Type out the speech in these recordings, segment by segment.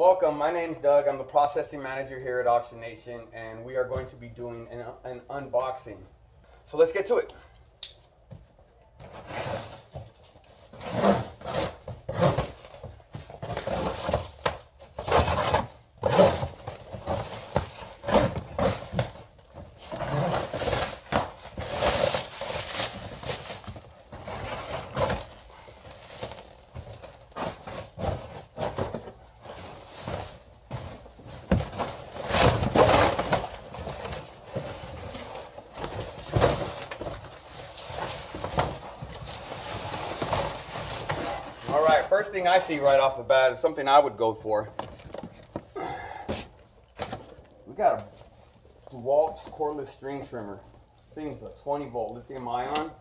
Welcome, my name's Doug. I'm the processing manager here at Auction Nation, and we are going to be doing an unboxing. So let's get to it. All right, first thing I see right off the bat is something I would go for. We got a DeWalt's cordless string trimmer. This thing's a 20 volt lithium ion.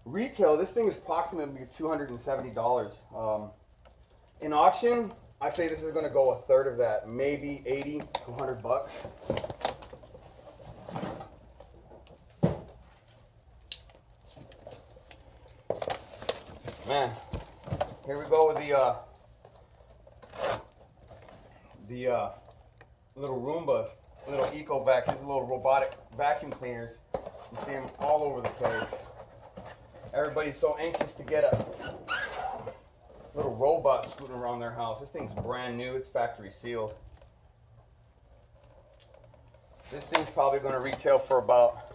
Retail, this thing is approximately $270. In auction, I say this is going to go a third of that, maybe 80 to 100 bucks. Man, here we go with the little Roombas, little Ecovacs. These little robotic vacuum cleaners. You see them all over the place. Everybody's so anxious to get a little robot scooting around their house. This thing's brand new. It's factory sealed. This thing's probably going to retail for about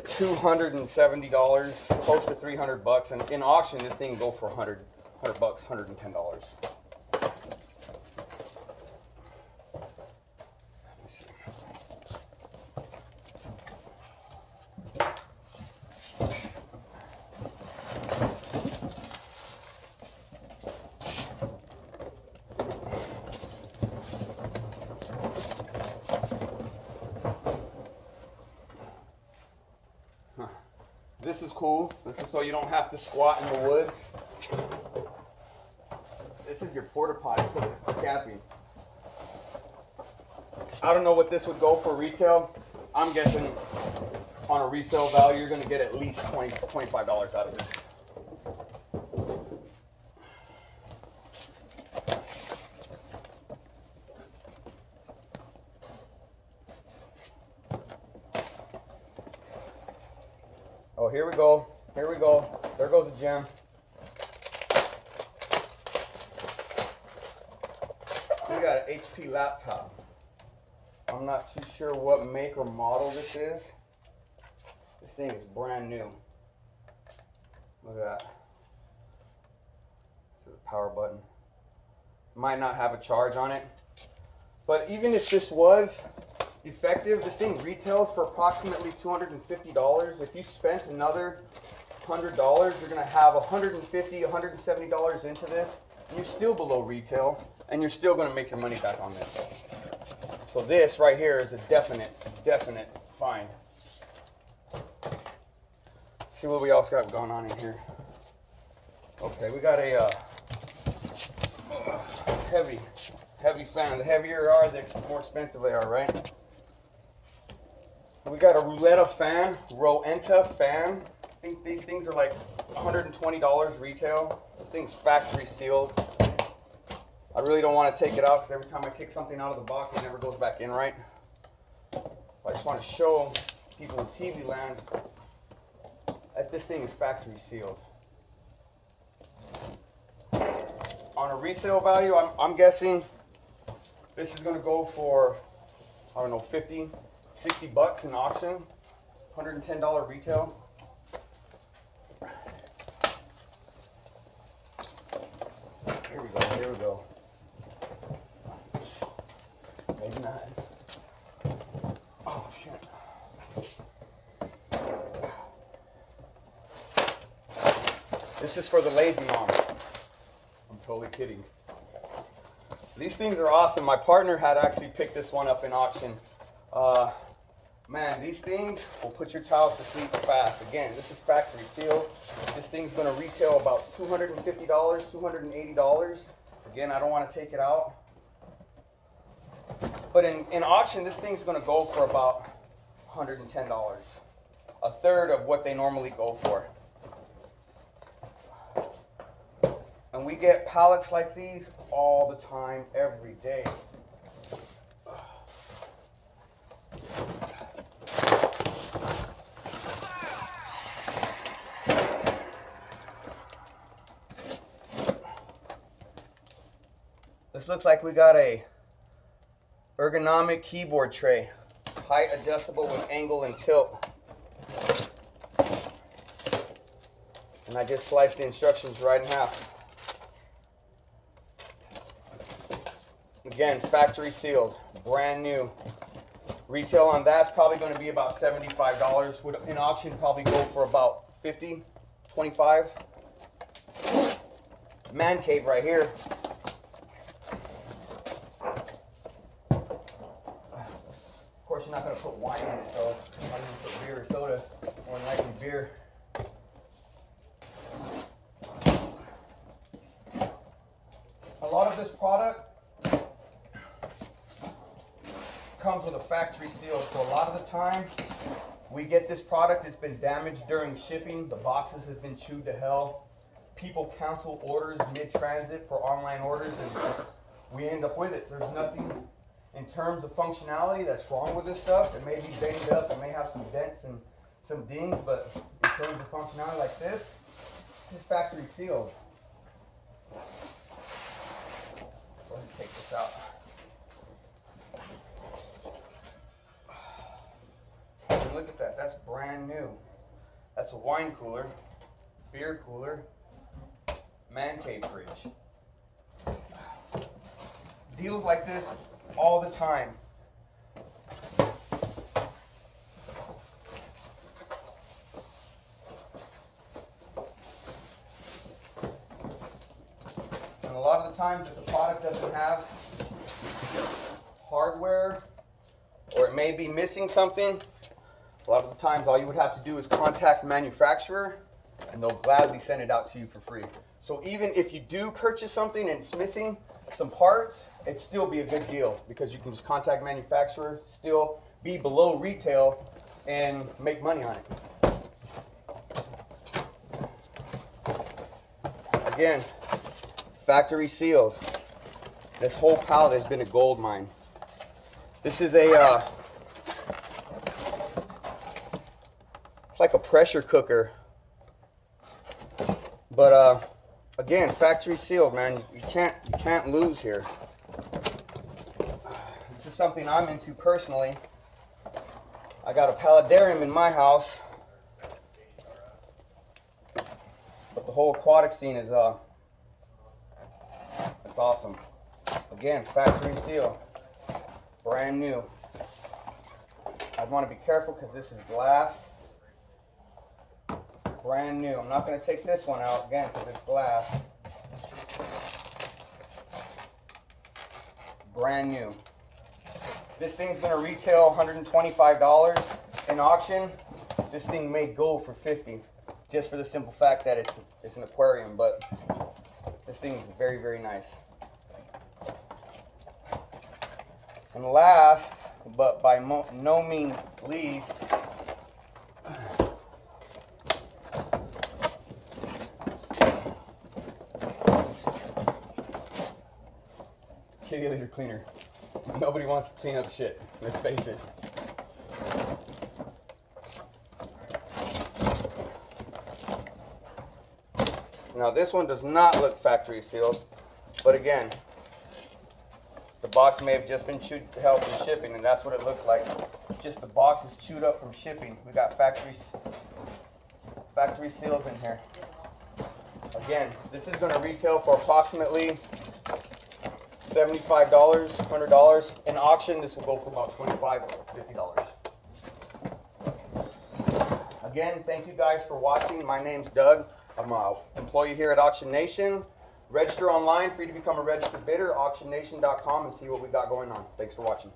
$270, close to 300 bucks, and in auction this thing will go for 100 bucks, $110. This is cool. This is so you don't have to squat in the woods. This is your porta potty for camping. I don't know what this would go for retail. I'm guessing on a resale value, you're going to get at least $25 out of this. Oh, here we go. Here we go. There goes a gem. We got an HP laptop. I'm not too sure what make or model this is. This thing is brand new. Look at that. This is the power button. Might not have a charge on it. But even if this was effective, this thing retails for approximately $250. If you spent another $100, you're going to have $150, $170 into this, and you're still below retail, and you're still going to make your money back on this. So this right here is a definite find. See what we else got going on in here. Okay, we got a heavy fan. The heavier they are, the more expensive they are, right? We got a Rouletta fan, Roenta fan. I think these things are like $120 retail. This thing's factory sealed. I really don't want to take it out because every time I take something out of the box, it never goes back in right. I just want to show people in TV land that this thing is factory sealed. On a resale value, I'm guessing this is going to go for, I don't know, 50, 60 bucks in auction, $110 retail. Here we go, here we go. Maybe not. Oh, shit. This is for the lazy mom. I'm totally kidding. These things are awesome. My partner had actually picked this one up in auction. Man, these things will put your child to sleep fast. Again, this is factory sealed. This thing's going to retail about $250, $280. Again, I don't want to take it out. But in auction, this thing's going to go for about $110. A third of what they normally go for. And And we get pallets like these all the time, every day. This looks like we got a ergonomic keyboard tray, height adjustable with angle and tilt. And I just sliced the instructions right in half. Again, factory sealed, brand new. Retail on that's probably going to be about $75. Would in auction probably go for about 50, 25. Man cave right here. Of course, you're not going to put wine in it, so I'm going to put beer or soda, more than likely beer. A lot of this product comes with a factory seal, so a lot of the time we get this product, it's been damaged during shipping, the boxes have been chewed to hell, people cancel orders mid-transit for online orders, and we end up with it. There's nothing in terms of functionality that's wrong with this stuff. It may be banged up, it may have some dents and some dings, but in terms of functionality like this is factory sealed. Go ahead and take this out. And look at that, that's brand new. That's a wine cooler, beer cooler, man cave fridge. Deals like this all the time. And a lot of the times if the product doesn't have hardware or it may be missing something, a lot of the times all you would have to do is contact manufacturer and they'll gladly send it out to you for free. So even if you do purchase something and it's missing some parts, it'd still be a good deal because you can just contact manufacturer, still be below retail and make money on it. Again, factory sealed. This whole pallet has been a gold mine. This is a it's like a pressure cooker, but again, factory sealed, man. You can't lose here. This is something I'm into personally. I got a palletarium in my house, but the whole aquatic scene is it's awesome. Again, factory seal, brand new. I'd want to be careful because this is glass. Brand new. I'm not going to take this one out again because it's glass. Brand new. This thing's going to retail $125 in auction. This thing may go for $50, just for the simple fact that it's an aquarium. But this thing is very, very nice. And last, but by no means least, kitty litter cleaner. Nobody wants to clean up shit, let's face it. Now this one does not look factory sealed, but again, the box may have just been chewed to hell from shipping, and that's what it looks like. Just the box is chewed up from shipping. We got factory seals in here. Again, this is going to retail for approximately $75, $100. In auction, this will go for about $25 or $50. Again, thank you guys for watching. My name's Doug. I'm an employee here at Auction Nation. Register online, free to become a registered bidder, auctionnation.com, and see what we got going on. Thanks for watching.